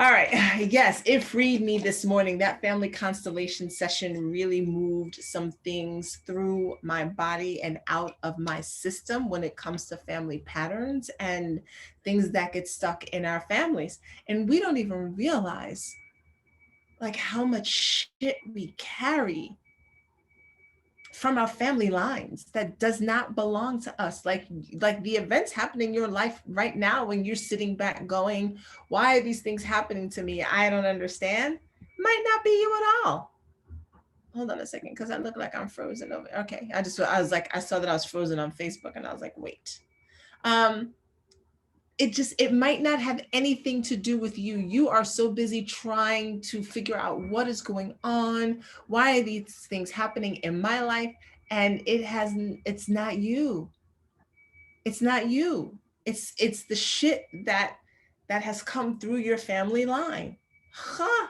All right. Yes, it freed me this morning. That family constellation session really moved some things through my body and out of my system when it comes to family patterns and things that get stuck in our families. And we don't even realize like how much shit we carry from our family lines that does not belong to us, like the events happening in your life right now when you're sitting back going, why are these things happening to me? I don't understand. Might not be you at all. Hold on a second, because I look like I'm frozen over. Okay, I was like, I saw that I was frozen on Facebook and I was like, wait. um it might not have anything to do with you. You are so busy trying to figure out what is going on, why are these things happening in my life, and it's not you. It's not you. It's the shit that has come through your family line. Huh.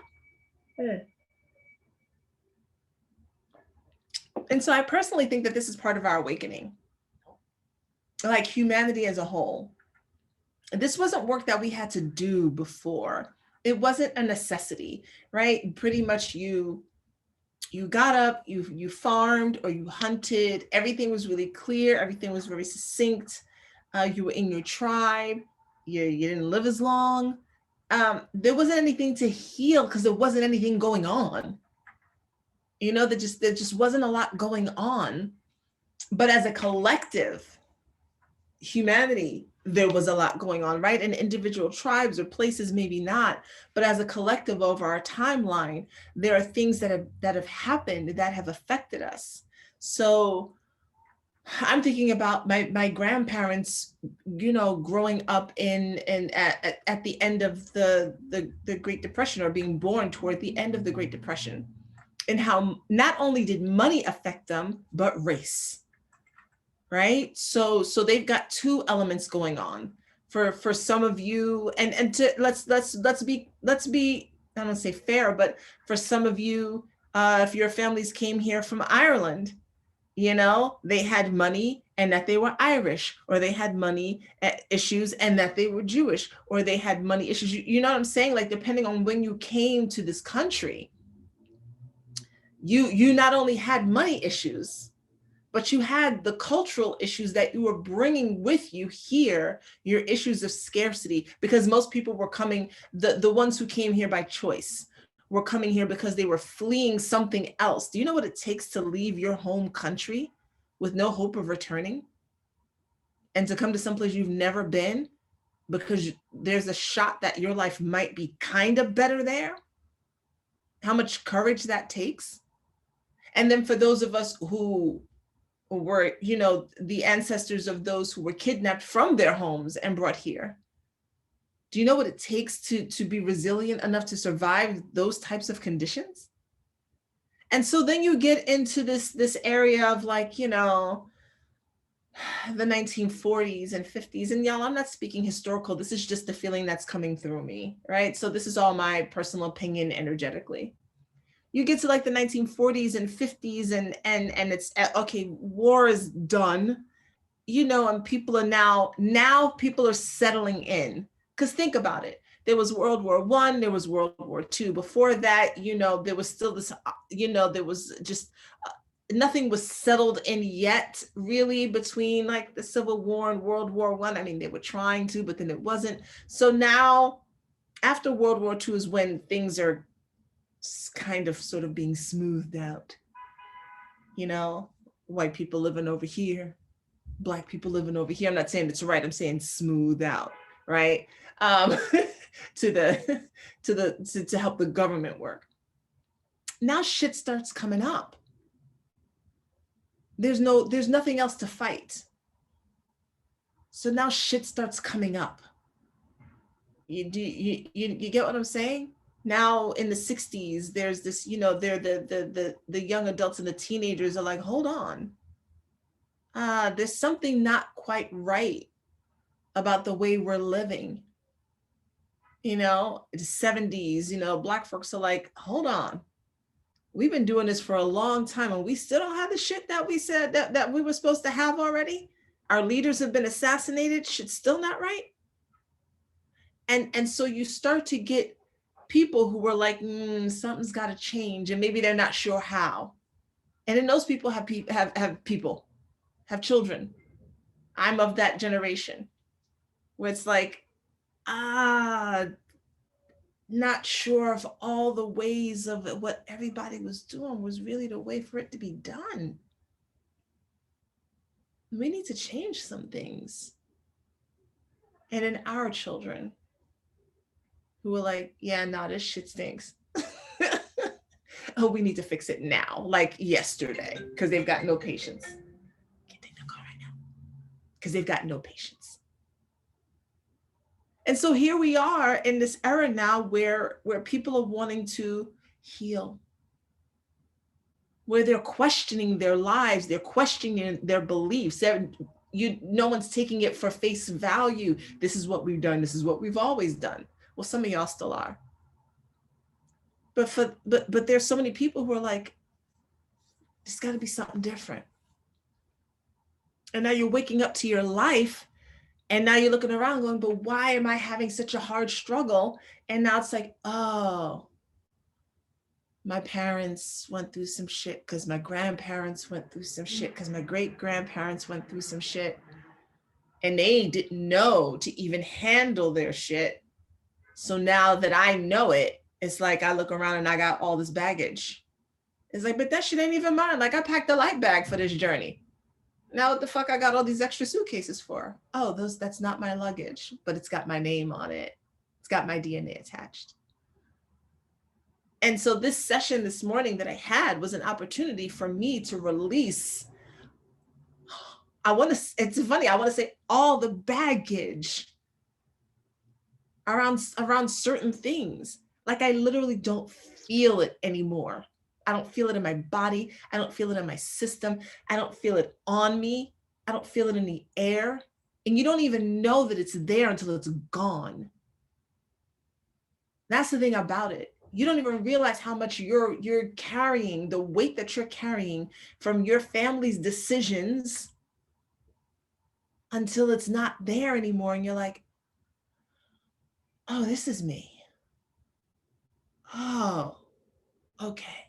And so I personally think that this is part of our awakening, like humanity as a whole. This wasn't work that we had to do before. It wasn't a necessity, right? Pretty much you got up, you farmed or you hunted. Everything was really clear. Everything was very succinct. You were in your tribe. You didn't live as long. There wasn't anything to heal because there wasn't anything going on. You know, there just wasn't a lot going on. But as a collective, humanity, there was a lot going on, right? In individual tribes or places, maybe not, but as a collective over our timeline, there are things that have happened that have affected us. So I'm thinking about my grandparents, you know, growing up in at the end of the Great Depression, or being born toward the end of the Great Depression, and how not only did money affect them, but race, right? So they've got two elements going on for some of you, and to let's be I don't say fair, but for some of you, if your families came here from Ireland, you know, they had money and that they were Irish, or they had money issues and that they were Jewish, or they had money issues. You know what I'm saying? Like, depending on when you came to this country, you not only had money issues, but you had the cultural issues that you were bringing with you here, your issues of scarcity, because most people were coming, the ones who came here by choice were coming here because they were fleeing something else. Do you know what it takes to leave your home country with no hope of returning, and to come to someplace you've never been because there's a shot that your life might be kind of better there? How much courage that takes. And then for those of us who were, you know, the ancestors of those who were kidnapped from their homes and brought here, do you know what it takes to be resilient enough to survive those types of conditions? And so then you get into this area of, like, you know, the 1940s and 50s. And y'all, I'm not speaking historical. This is just the feeling that's coming through me, right? So this is all my personal opinion energetically. You get to like the 1940s and 50s, and it's okay, war is done, you know, and people are now people are settling in. Because think about it, there was World War I, there was World War II. Before that, you know, there was still this, you know, there was just nothing was settled in yet, really, between like the Civil War and World War I. I mean, they were trying to, but then it wasn't. So now, after World War II is when things are kind of sort of being smoothed out. You know, white people living over here, Black people living over here. I'm not saying it's right. I'm saying smooth out, right? To the to help the government work. Now shit starts coming up. There's nothing else to fight. So now shit starts coming up. You get what I'm saying? Now in the 60s, there's this, you know, they're the young adults and the teenagers are like, hold on. There's something not quite right about the way we're living. You know, the 70s, you know, Black folks are like, hold on. We've been doing this for a long time and we still don't have the shit that we said that we were supposed to have already. Our leaders have been assassinated. Shit's still not right. And so you start to get people who were like, something's got to change, and maybe they're not sure how. And then those people have children. I'm of that generation where it's like, not sure if all the ways of what everybody was doing was really the way for it to be done. We need to change some things. And then our children who were like, yeah, no, this shit stinks. Oh, we need to fix it now, like yesterday, because they've got no patience. Can't take the car right now. Because they've got no patience. And so here we are in this era now where people are wanting to heal, where they're questioning their lives, they're questioning their beliefs. No one's taking it for face value. This is what we've done. This is what we've always done. Well, some of y'all still are. But there's so many people who are like, there's got to be something different. And now you're waking up to your life, and now you're looking around going, but why am I having such a hard struggle? And now it's like, oh, my parents went through some shit because my grandparents went through some shit because my great-grandparents went through some shit. And they didn't know to even handle their shit. So now that I know it, it's like I look around and I got all this baggage. It's like, but that shit ain't even mine. Like, I packed a light bag for this journey. Now what the fuck I got all these extra suitcases for? Oh, that's not my luggage, but it's got my name on it. It's got my DNA attached. And so this session this morning that I had was an opportunity for me to release. It's funny, I want to say all the baggage around certain things. Like, I literally don't feel it anymore. I don't feel it in my body. I don't feel it in my system. I don't feel it on me. I don't feel it in the air. And you don't even know that it's there until it's gone. That's the thing about it. You don't even realize how much you're carrying, the weight that you're carrying from your family's decisions, until it's not there anymore. And you're like, oh, this is me. Oh, okay.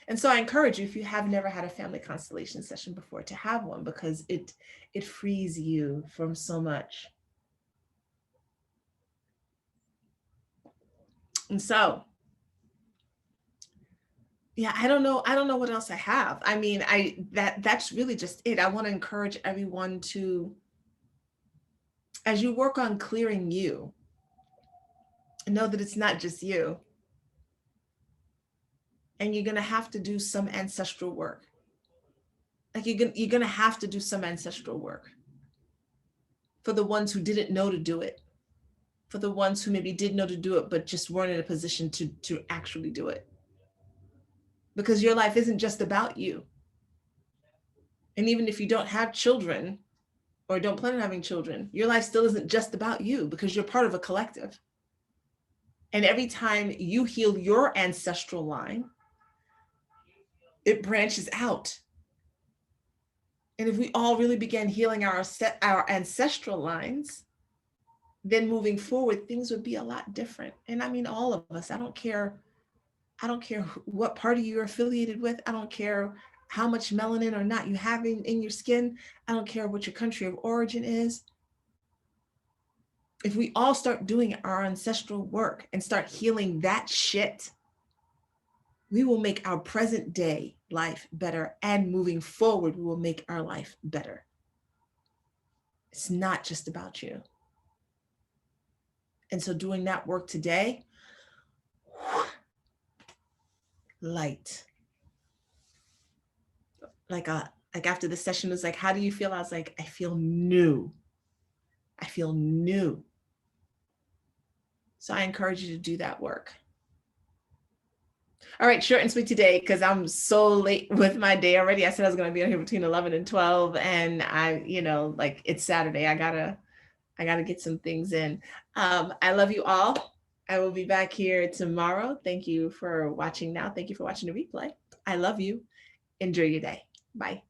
And so I encourage you, if you have never had a family constellation session before, to have one, because it frees you from so much. And so, yeah, I don't know what else I have. I mean, that's really just it. I want to encourage everyone to, as you work on clearing you, know that it's not just you. And you're going to have to do some ancestral work. Like, you're going to have to do some ancestral work for the ones who didn't know to do it, for the ones who maybe did know to do it, but just weren't in a position to actually do it. Because your life isn't just about you. And even if you don't have children or don't plan on having children, your life still isn't just about you, because you're part of a collective. And every time you heal your ancestral line, it branches out. And if we all really began healing our ancestral lines, then moving forward, things would be a lot different. And I mean, all of us, I don't care what party you're affiliated with. I don't care how much melanin or not you have in your skin. I don't care what your country of origin is. If we all start doing our ancestral work and start healing that shit, we will make our present day life better. And moving forward, we will make our life better. It's not just about you. And so doing that work today, light. Like after the session was like, how do you feel? I was like, I feel new. I feel new. So I encourage you to do that work. All right, short and sweet today, because I'm so late with my day already. I said I was going to be on here between 11 and 12, and like, it's Saturday. I gotta get some things in. I love you all. I will be back here tomorrow. Thank you for watching now. Thank you for watching the replay. I love you. Enjoy your day. Bye.